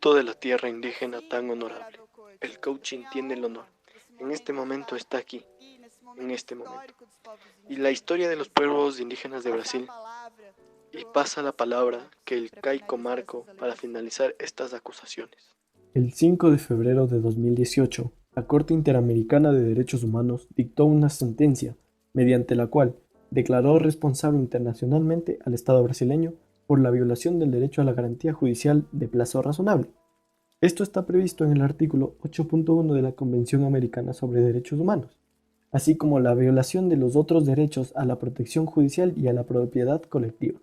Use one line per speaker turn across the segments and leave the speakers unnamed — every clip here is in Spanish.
fruto de la tierra indígena tan honorable. El coaching tiene el honor. En este momento está aquí, en este momento. Y la historia de los pueblos indígenas de Brasil. Y pasa la palabra que el Caico Marco para finalizar estas acusaciones.
El 5 de febrero de 2018, la Corte Interamericana de Derechos Humanos dictó una sentencia mediante la cual declaró responsable internacionalmente al Estado brasileño por la violación del derecho a la garantía judicial de plazo razonable. Esto está previsto en el artículo 8.1 de la Convención Americana sobre Derechos Humanos, así como la violación de los otros derechos a la protección judicial y a la propiedad colectiva,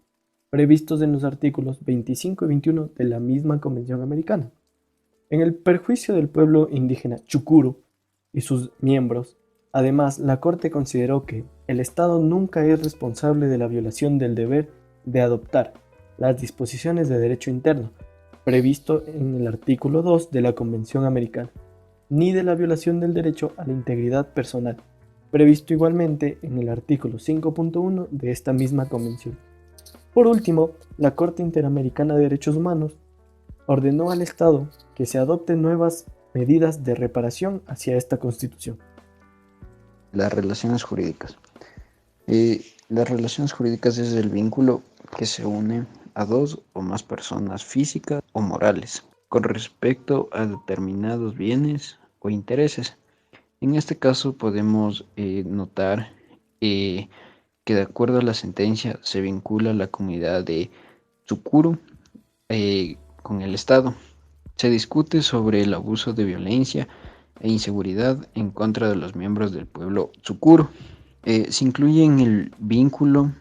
previstos en los artículos 25 y 21 de la misma Convención Americana. En el perjuicio del pueblo indígena Chukuru y sus miembros, además, la Corte consideró que el Estado nunca es responsable de la violación del deber de adoptar las disposiciones de derecho interno, previsto en el artículo 2 de la Convención Americana, ni de la violación del derecho a la integridad personal, previsto igualmente en el artículo 5.1 de esta misma convención. Por último, la Corte Interamericana de Derechos Humanos ordenó al Estado que se adopten nuevas medidas de reparación hacia esta Constitución.
Las relaciones jurídicas. Las relaciones jurídicas es el vínculo que se une a dos o más personas físicas o morales con respecto a determinados bienes o intereses. En este caso podemos notar que de acuerdo a la sentencia se vincula la comunidad de Tsukuru con el Estado. Se discute sobre el abuso de violencia e inseguridad en contra de los miembros del pueblo Tsukuru. Se incluye en el vínculo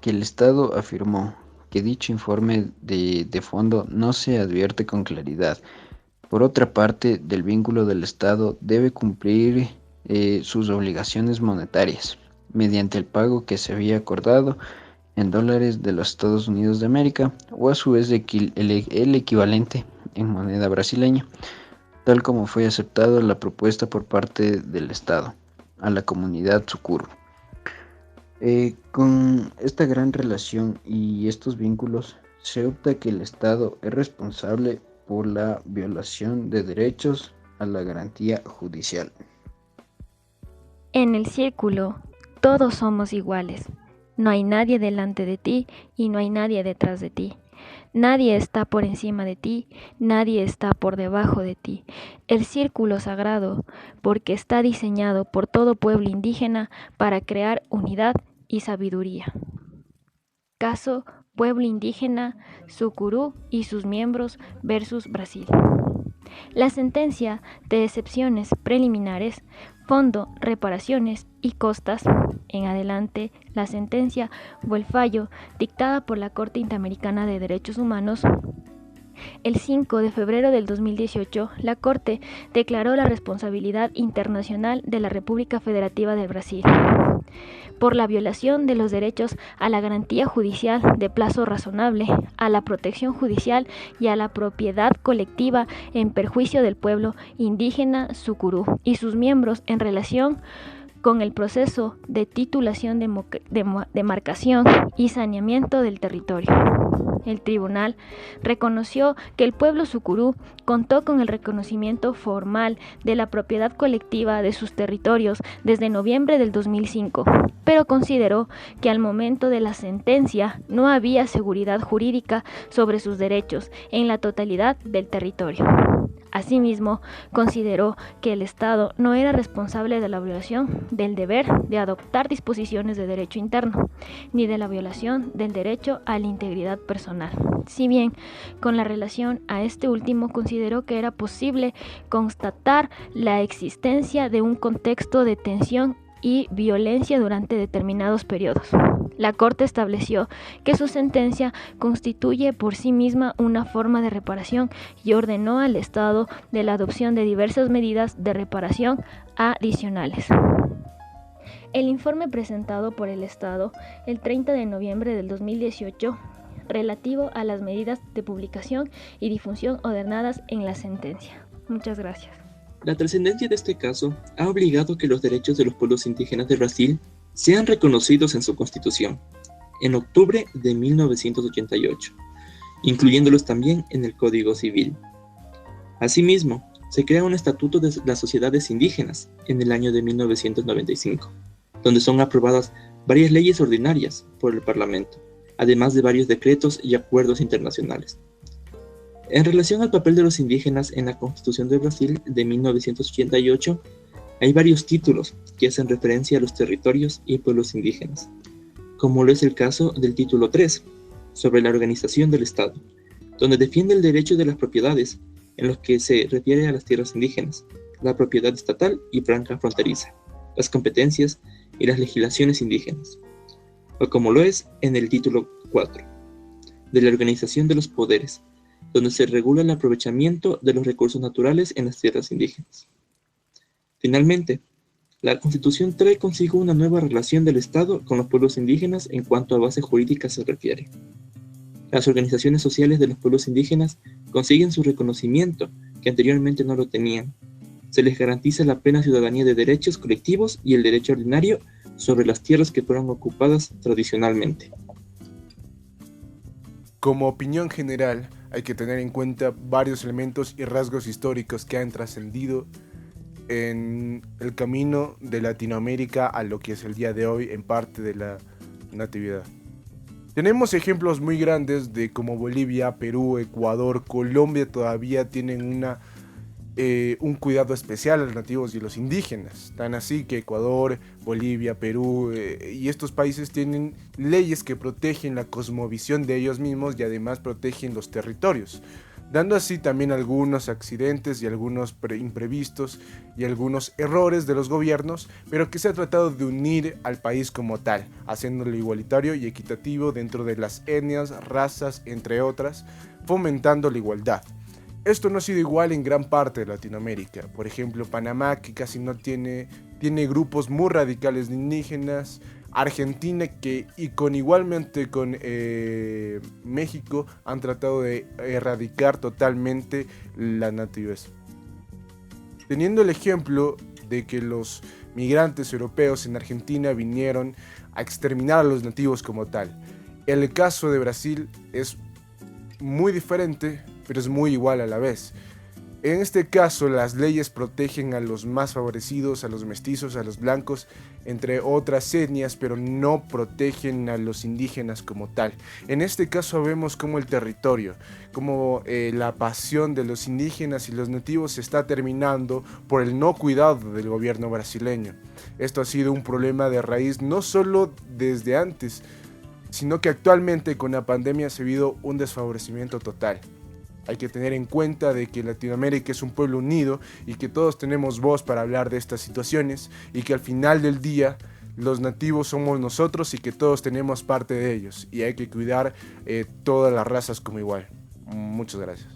que el Estado afirmó que dicho informe de fondo no se advierte con claridad. Por otra parte, del vínculo del Estado debe cumplir sus obligaciones monetarias mediante el pago que se había acordado en dólares de los Estados Unidos de América o a su vez el equivalente en moneda brasileña, tal como fue aceptado la propuesta por parte del Estado a la comunidad Tsukuru. Con esta gran relación y estos vínculos, se opta que el Estado es responsable por la violación de derechos a la garantía judicial.
En el círculo, todos somos iguales. No hay nadie delante de ti y no hay nadie detrás de ti. Nadie está por encima de ti, nadie está por debajo de ti. El círculo sagrado, porque está diseñado por todo pueblo indígena para crear unidad y sabiduría. Caso Pueblo Indígena, Sucurú y sus miembros versus Brasil. La sentencia de excepciones preliminares, fondo, reparaciones y costas, en adelante la sentencia o el fallo dictada por la Corte Interamericana de Derechos Humanos. El 5 de febrero del 2018, la Corte declaró la responsabilidad internacional de la República Federativa del Brasil por la violación de los derechos a la garantía judicial de plazo razonable, a la protección judicial y a la propiedad colectiva en perjuicio del pueblo indígena Sucurú y sus miembros en relación con el proceso de titulación, demarcación y saneamiento del territorio. El tribunal reconoció que el pueblo Sucurú contó con el reconocimiento formal de la propiedad colectiva de sus territorios desde noviembre del 2005, pero consideró que al momento de la sentencia no había seguridad jurídica sobre sus derechos en la totalidad del territorio. Asimismo, consideró que el Estado no era responsable de la violación del deber de adoptar disposiciones de derecho interno, ni de la violación del derecho a la integridad personal. Si bien, con la relación a este último, consideró que era posible constatar la existencia de un contexto de tensión y violencia durante determinados periodos. La Corte estableció que su sentencia constituye por sí misma una forma de reparación y ordenó al Estado de la adopción de diversas medidas de reparación adicionales. El informe presentado por el Estado el 30 de noviembre del 2018 relativo a las medidas de publicación y difusión ordenadas en la sentencia. Muchas gracias.
La trascendencia de este caso ha obligado a que los derechos de los pueblos indígenas de Brasil sean reconocidos en su constitución, en octubre de 1988, incluyéndolos también en el Código Civil. Asimismo, se crea un estatuto de las sociedades indígenas en el año de 1995, donde son aprobadas varias leyes ordinarias por el Parlamento, además de varios decretos y acuerdos internacionales. En relación al papel de los indígenas en la Constitución de Brasil de 1988, hay varios títulos que hacen referencia a los territorios y pueblos indígenas, como lo es el caso del título 3, sobre la organización del Estado, donde defiende el derecho de las propiedades, en los que se refiere a las tierras indígenas, la propiedad estatal y franca fronteriza, las competencias y las legislaciones indígenas, o como lo es en el título 4, de la organización de los poderes, donde se regula el aprovechamiento de los recursos naturales en las tierras indígenas. Finalmente, la Constitución trae consigo una nueva relación del Estado con los pueblos indígenas en cuanto a base jurídica se refiere. Las organizaciones sociales de los pueblos indígenas consiguen su reconocimiento, que anteriormente no lo tenían. Se les garantiza la plena ciudadanía de derechos colectivos y el derecho ordinario sobre las tierras que fueron ocupadas tradicionalmente.
Como opinión general, hay que tener en cuenta varios elementos y rasgos históricos que han trascendido en el camino de Latinoamérica a lo que es el día de hoy en parte de la natividad. Tenemos ejemplos muy grandes de cómo Bolivia, Perú, Ecuador, Colombia todavía tienen un cuidado especial a los nativos y los indígenas. Tan así que Ecuador, Bolivia, Perú y estos países tienen leyes que protegen la cosmovisión de ellos mismos y además protegen los territorios, dando así también algunos accidentes y algunos imprevistos y algunos errores de los gobiernos, pero que se ha tratado de unir al país como tal, haciéndolo igualitario y equitativo dentro de las etnias, razas, entre otras, fomentando la igualdad. Esto no ha sido igual en gran parte de Latinoamérica. Por ejemplo, Panamá, que casi no tiene grupos muy radicales de indígenas. Argentina, que igualmente con México han tratado de erradicar totalmente la natividad. Teniendo el ejemplo de que los migrantes europeos en Argentina vinieron a exterminar a los nativos como tal. El caso de Brasil es muy diferente, pero es muy igual a la vez. En este caso, las leyes protegen a los más favorecidos, a los mestizos, a los blancos, entre otras etnias, pero no protegen a los indígenas como tal. En este caso vemos cómo el territorio, cómo la pasión de los indígenas y los nativos se está terminando por el no cuidado del gobierno brasileño. Esto ha sido un problema de raíz no solo desde antes, sino que actualmente con la pandemia se ha habido un desfavorecimiento total. Hay que tener en cuenta de que Latinoamérica es un pueblo unido y que todos tenemos voz para hablar de estas situaciones y que al final del día los nativos somos nosotros y que todos tenemos parte de ellos y hay que cuidar todas las razas como igual. Muchas gracias.